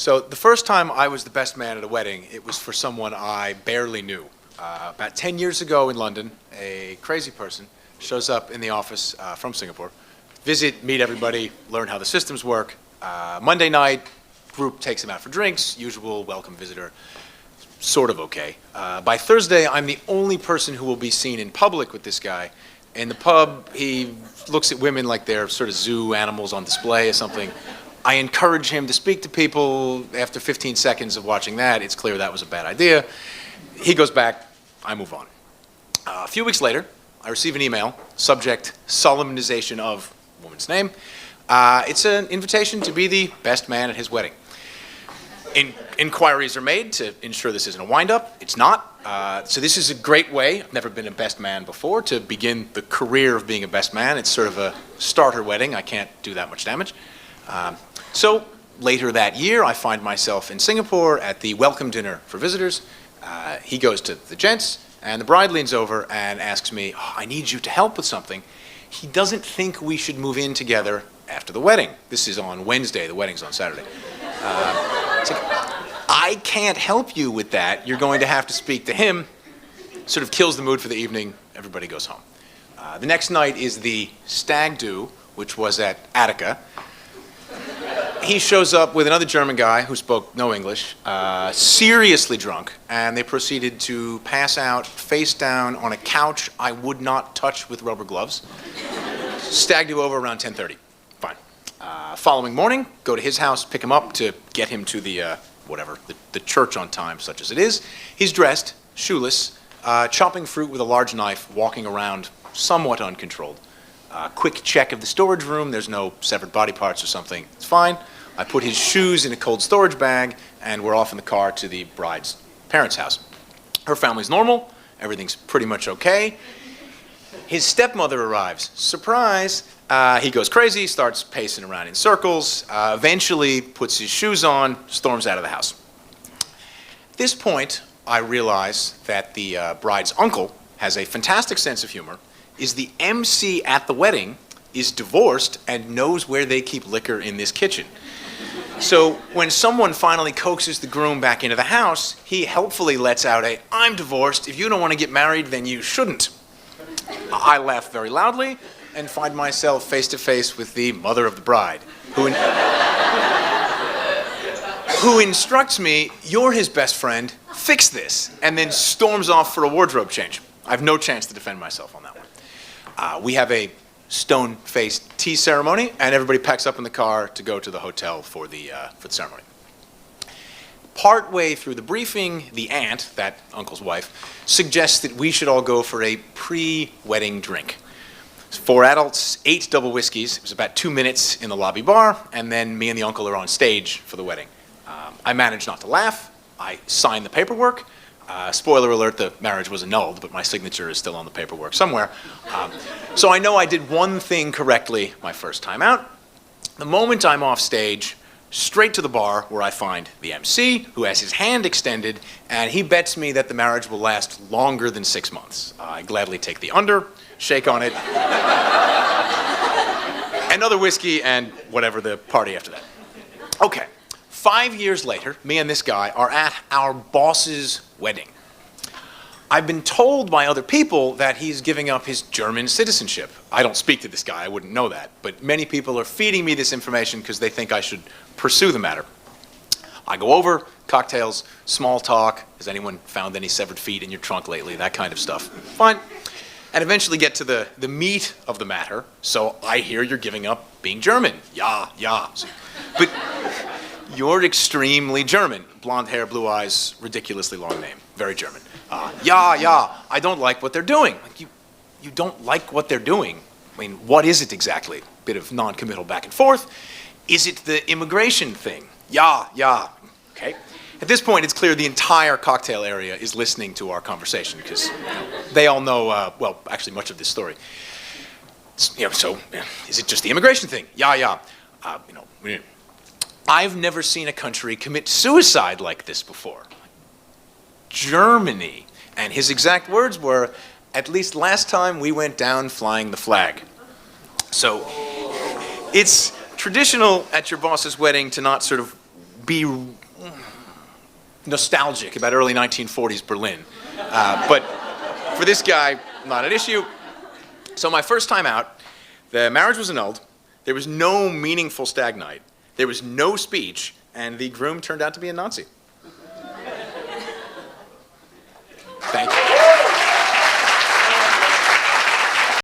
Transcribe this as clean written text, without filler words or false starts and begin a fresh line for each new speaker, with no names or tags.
So the first time I was the best man at a wedding, it was for someone I barely knew. About 10 years ago in London, a crazy person shows up in the office from Singapore, visit, meet everybody, learn how the systems work. Monday night, group takes him out for drinks, usual welcome visitor, sort of okay. By Thursday, I'm the only person who will be seen in public with this guy. In the pub, he looks at women like they're sort of zoo animals on display or something. I encourage him to speak to people. After 15 seconds of watching that, it's clear that was a bad idea. He goes back, I move on. A few weeks later, I receive an email, subject, solemnization of woman's name. It's an invitation to be the best man at his wedding. Inquiries are made to ensure this isn't a wind-up. It's not. So this is a great way, I've never been a best man before, to begin the career of being a best man. It's sort of a starter wedding. I can't do that much damage. So later that year, I find myself in Singapore at the welcome dinner for visitors. He goes to the gents, and the bride leans over and asks me, I need you to help with something. He doesn't think we should move in together after the wedding. This is on Wednesday, the wedding's on Saturday. It's like, I can't help you with that. You're going to have to speak to him. Sort of kills the mood for the evening. Everybody goes home. The next night is the stag do, which was at Attica. He shows up with another German guy who spoke no English, seriously drunk, and they proceeded to pass out face down on a couch I would not touch with rubber gloves. Stag do over around 10:30. Fine. Following morning, go to his house, pick him up to get him to the, the church on time, such as it is. He's dressed, shoeless, chopping fruit with a large knife, walking around somewhat uncontrolled. Quick check of the storage room. There's no severed body parts or something. It's fine. I put his shoes in a cold storage bag, and we're off in the car to the bride's parents' house. Her family's normal. Everything's pretty much okay. His stepmother arrives. Surprise. He goes crazy, starts pacing around in circles, eventually puts his shoes on, storms out of the house. At this point, I realize that the bride's uncle has a fantastic sense of humor, is the MC at the wedding, is divorced, and knows where they keep liquor in this kitchen. So when someone finally coaxes the groom back into the house, he helpfully lets out a, I'm divorced, if you don't want to get married, then you shouldn't. I laugh very loudly and find myself face to face with the mother of the bride, who instructs me, you're his best friend, fix this, and then storms off for a wardrobe change. I have no chance to defend myself on that one. We have a stone-faced tea ceremony, and everybody packs up in the car to go to the hotel for the ceremony. Partway through the briefing, the aunt, that uncle's wife, suggests that we should all go for a pre-wedding drink. 4 adults, 8 double whiskeys. It was about 2 minutes in the lobby bar, and then me and the uncle are on stage for the wedding. I managed not to laugh. I signed the paperwork. Spoiler alert, the marriage was annulled, but my signature is still on the paperwork somewhere. So I know I did one thing correctly my first time out. The moment I'm off stage, straight to the bar where I find the MC, who has his hand extended, and he bets me that the marriage will last longer than 6 months. I gladly take the under, shake on it, another whiskey, and whatever the party after that. Okay. 5 years later, me and this guy are at our boss's wedding. I've been told by other people that he's giving up his German citizenship. I don't speak to this guy, I wouldn't know that, but many people are feeding me this information because they think I should pursue the matter. I go over, cocktails, small talk, has anyone found any severed feet in your trunk lately, that kind of stuff. Fine. And eventually get to the meat of the matter, so I hear you're giving up being German. Yeah. But you're extremely German. Blonde hair, blue eyes, ridiculously long name. Very German. Yeah, I don't like what they're doing. Like, you don't like what they're doing. I mean, what is it exactly? Bit of non-committal back and forth. Is it the immigration thing? Yeah. Okay. At this point, it's clear the entire cocktail area is listening to our conversation because they all know, well, actually much of this story. So is it just the immigration thing? Yeah. I've never seen a country commit suicide like this before. Germany. And his exact words were, at least last time we went down flying the flag. So it's traditional at your boss's wedding to not sort of be nostalgic about early 1940s Berlin. But for this guy, not an issue. So my first time out, the marriage was annulled. There was no meaningful stag night. There was no speech, and the groom turned out to be a Nazi. Thank you.